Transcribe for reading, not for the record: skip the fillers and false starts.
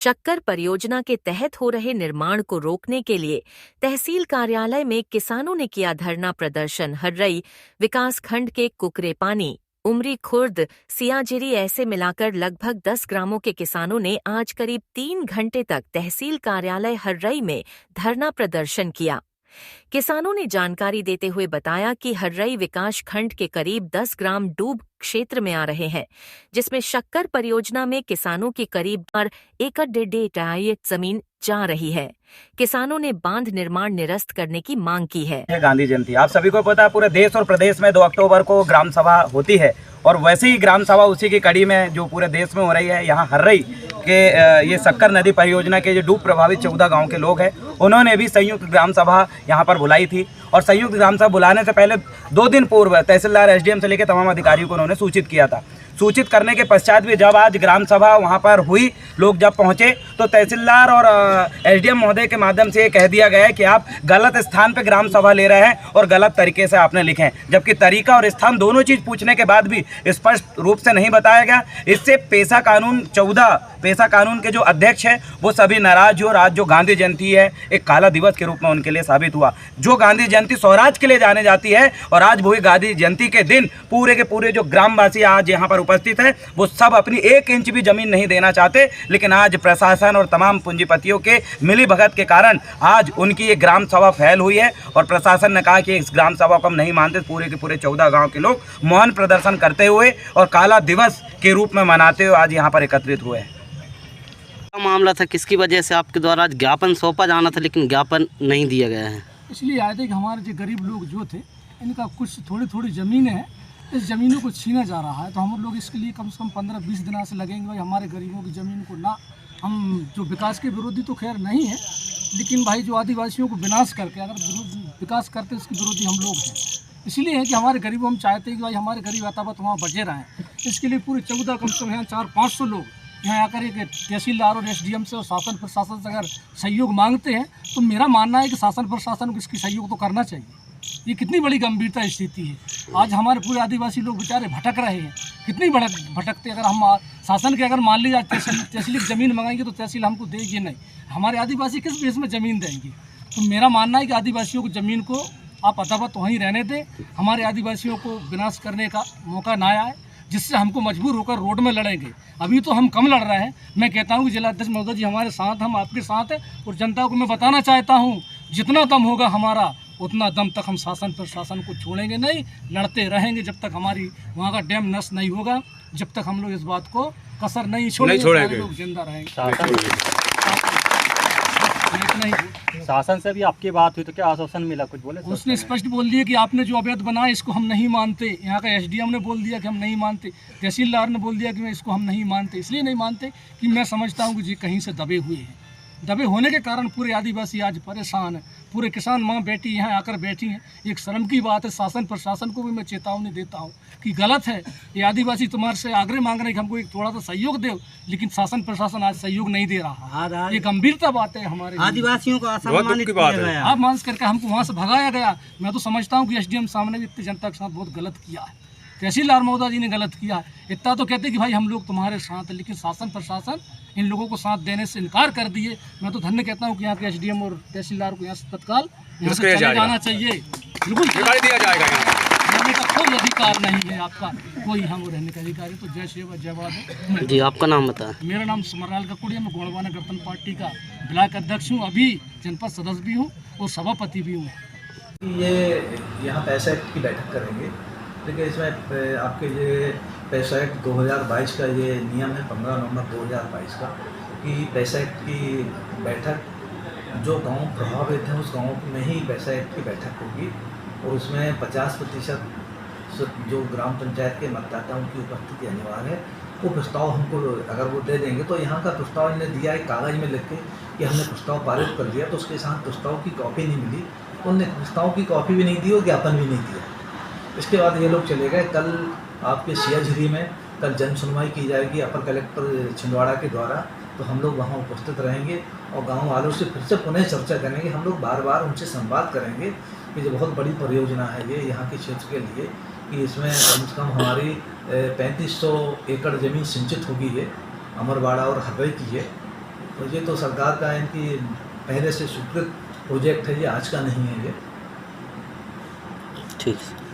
शक्कर परियोजना के तहत हो रहे निर्माण को रोकने के लिए तहसील कार्यालय में किसानों ने किया धरना प्रदर्शन। हर्रई विकासखंड के कुकरेपानी, उमरी खुर्द, सियाजिरी ऐसे मिलाकर लगभग 10 ग्रामों के किसानों ने आज करीब 3 घंटे तक तहसील कार्यालय हर्रई में धरना प्रदर्शन किया। किसानों ने जानकारी देते हुए बताया कि हर्रई विकास खंड के करीब 10 ग्राम डूब क्षेत्र में आ रहे हैं, जिसमें शक्कर परियोजना में किसानों की करीब 4 एकड़ जमीन जा रही है। किसानों ने बांध निर्माण निरस्त करने की मांग की है। गांधी जयंती आप सभी को पता है, पूरे देश और प्रदेश में 2 अक्टूबर को ग्राम सभा होती है और वैसे ही ग्राम सभा उसी की कड़ी में जो पूरे देश में हो रही है। यहाँ हर्रई के ये शक्कर नदी परियोजना के जो डूब प्रभावित 14 गांव के लोग हैं, उन्होंने भी संयुक्त ग्राम सभा यहाँ पर बुलाई थी और संयुक्त ग्राम सभा बुलाने से पहले 2 दिन पूर्व तहसीलदार एसडीएम से लेकर तमाम अधिकारियों को उन्होंने सूचित किया था। सूचित करने के पश्चात भी जब आज ग्राम सभा वहां पर हुई, लोग जब पहुंचे तो तहसीलदार और एसडीएम महोदय के माध्यम से ये कह दिया गया है कि आप गलत स्थान पर ग्राम सभा ले रहे हैं और गलत तरीके से आपने लिखे, जबकि तरीका और स्थान दोनों चीज़ पूछने के बाद भी स्पष्ट रूप से नहीं बताया गया। इससे पेशा कानून के जो अध्यक्ष है वो सभी नाराज हो। और आज जो गांधी जयंती है एक काला दिवस के रूप में उनके लिए साबित हुआ। जो गांधी जयंती स्वराज के लिए जाने जाती है और आज वही गांधी जयंती के दिन पूरे के पूरे जो ग्रामवासी आज यहाँ पर उपस्थित है वो सब अपनी 1 इंच भी जमीन नहीं देना चाहते, लेकिन आज प्रशासन और तमाम पूंजीपतियों के मिली भगत के कारण आज उनकी ये ग्राम सभा फेल हुई है। और प्रशासन ने कहा कि इस ग्राम सभा को हम नहीं मानते। पूरे के पूरे 14 गांव के लोग मौन प्रदर्शन करते हुए और काला दिवस के रूप में मनाते हुए आज यहाँ पर एकत्रित हुए हैं। मामला था किसकी वजह से आपके द्वारा ज्ञापन सौंपा जाना था लेकिन ज्ञापन नहीं दिया गया है? इसलिए आए थे कि हमारे जो गरीब लोग जो थे इनका कुछ थोड़ी ज़मीनें हैं, इस ज़मीनों को छीना जा रहा है। तो हम लोग इसके लिए कम से कम 15-20 दिन से लगेंगे भाई हमारे गरीबों की ज़मीन को ना। हम जो विकास के विरोधी तो खैर नहीं है, लेकिन भाई जो आदिवासियों को विनाश करके अगर विकास करते उसके विरोधी हम लोग हैं। इसलिए है कि हमारे गरीबों हम चाहते हैं कि भाई हमारे गरीब यथावत वहाँ बचे रहें। इसके लिए पूरे 14 कम से कम यहाँ 400-500 लोग यहाँ आकर एक तहसीलदार और एसडीएम से और शासन प्रशासन से अगर सहयोग मांगते हैं तो मेरा मानना है कि शासन प्रशासन को इसकी सहयोग तो करना चाहिए। ये कितनी बड़ी गंभीरता स्थिति है। आज हमारे पूरे आदिवासी लोग बेचारे भटक रहे हैं, कितनी भटकते। अगर हम शासन के अगर मान लीजिए तहसील की ज़मीन मंगाएंगे तो तहसील हमको देगी नहीं, हमारे आदिवासी किस बेस में ज़मीन देंगे। तो मेरा मानना है कि आदिवासियों को ज़मीन को आप अथावत वहीं रहने दें, हमारे आदिवासियों को विनाश करने का मौका ना आए जिससे हमको मजबूर होकर रोड में लड़ेंगे। अभी तो हम कम लड़ रहे हैं। मैं कहता हूँ कि जिलाध्यक्ष महोदय जी हमारे साथ, हम आपके साथ हैं और जनता को मैं बताना चाहता हूँ जितना दम होगा हमारा उतना दम तक हम शासन प्रशासन को छोड़ेंगे नहीं, लड़ते रहेंगे जब तक हमारी वहाँ का डैम नष्ट नहीं होगा, जब तक हम लोग इस बात को कसर नहीं छोड़ेंगे, लोग जिंदा रहेंगे। शासन से भी आपकी बात हुई तो क्या आश्वासन मिला, कुछ बोले? उसने स्पष्ट बोल दिया कि आपने जो अवैध बनाया इसको हम नहीं मानते। यहाँ का एसडीएम ने बोल दिया कि हम नहीं मानते, तहसीलदार ने बोल दिया कि इसको हम नहीं मानते। इसलिए नहीं मानते कि मैं समझता हूँ कि जी कहीं से दबे हुए हैं। दबे होने के कारण पूरे आदिवासी आज परेशान है, पूरे किसान माँ बेटी यहाँ आकर बैठी हैं। एक शर्म की बात है। शासन प्रशासन को भी मैं चेतावनी देता हूँ कि गलत है ये। आदिवासी तुम्हारे से आग्रह मांग रहे हैं कि हमको एक थोड़ा सा सहयोग दे, लेकिन शासन प्रशासन आज सहयोग नहीं दे रहा। ये गंभीरता बात है हमारे आदिवासियों को असम्मानित किया गया, आप मान करके हमको वहाँ से भगाया गया। मैं तो समझता हूँ कि एसडीएम सामने भी इतनी जनता के साथ बहुत गलत किया है, तहसीलदार महोदय जी ने गलत किया है। इतना तो कहते कि भाई हम लोग तुम्हारे साथ हैं, लेकिन शासन प्रशासन इन लोगों को साथ देने से इनकार कर दिए। मैं तो धन्य कहता हूँ कि यहाँ के एसडीएम और तहसीलदार को यहाँ से तत्काल यहाँ से चले जाना चाहिए। बिल्कुल दिया जाएगा, रहने का कोई अधिकार नहीं है आपका, कोई हम रहने का अधिकारी। तो जय सेवा जय वाद जी। आपका नाम बताएं। मेरा नाम समरलाल ककुड़िया, मैं गोड़वाना गणतंत्र पार्टी का ब्लॉक अध्यक्ष हूँ, अभी जनपद सदस्य भी हूँ और सभापति भी हूँ। ये यहाँ पैसा एक्ट की बैठक करेंगे, लेकिन इसमें आपके ये पैसा एक्ट 2022 का ये नियम है 15 नवंबर 2022 का कि पैसा एक्ट की बैठक जो गांव प्रभावित हैं उस गांव में ही पैसा एक्ट की बैठक होगी और उसमें 50% जो ग्राम पंचायत के मतदाताओं की उपस्थिति अनिवार्य है। वो प्रस्ताव हमको अगर वो दे देंगे तो यहाँ का प्रस्ताव इन्हें दिया एक कागज़ में लिख के कि हमने प्रस्ताव पारित कर दिया, तो उसके साथ प्रस्ताव की कॉपी नहीं मिली, उनने प्रस्ताव की कॉपी भी नहीं दी और ज्ञापन भी नहीं दिया। इसके बाद ये लोग चले गए। कल आपके सियाझिरी में कल जन सुनवाई की जाएगी अपर कलेक्टर छिंदवाड़ा के द्वारा, तो हम लोग वहाँ उपस्थित रहेंगे और गांव वालों से फिर से पुनः चर्चा करेंगे। हम लोग बार बार उनसे संवाद करेंगे कि जो बहुत बड़ी परियोजना है ये यहाँ के क्षेत्र के लिए, कि इसमें कम से कम हमारी 3500 एकड़ ज़मीन सिंचित होगी है, अमरवाड़ा और हर्रई की है। तो ये तो सरकार का इनकी पहले से स्वीकृत प्रोजेक्ट है, ये आज का नहीं है ये। ठीक है।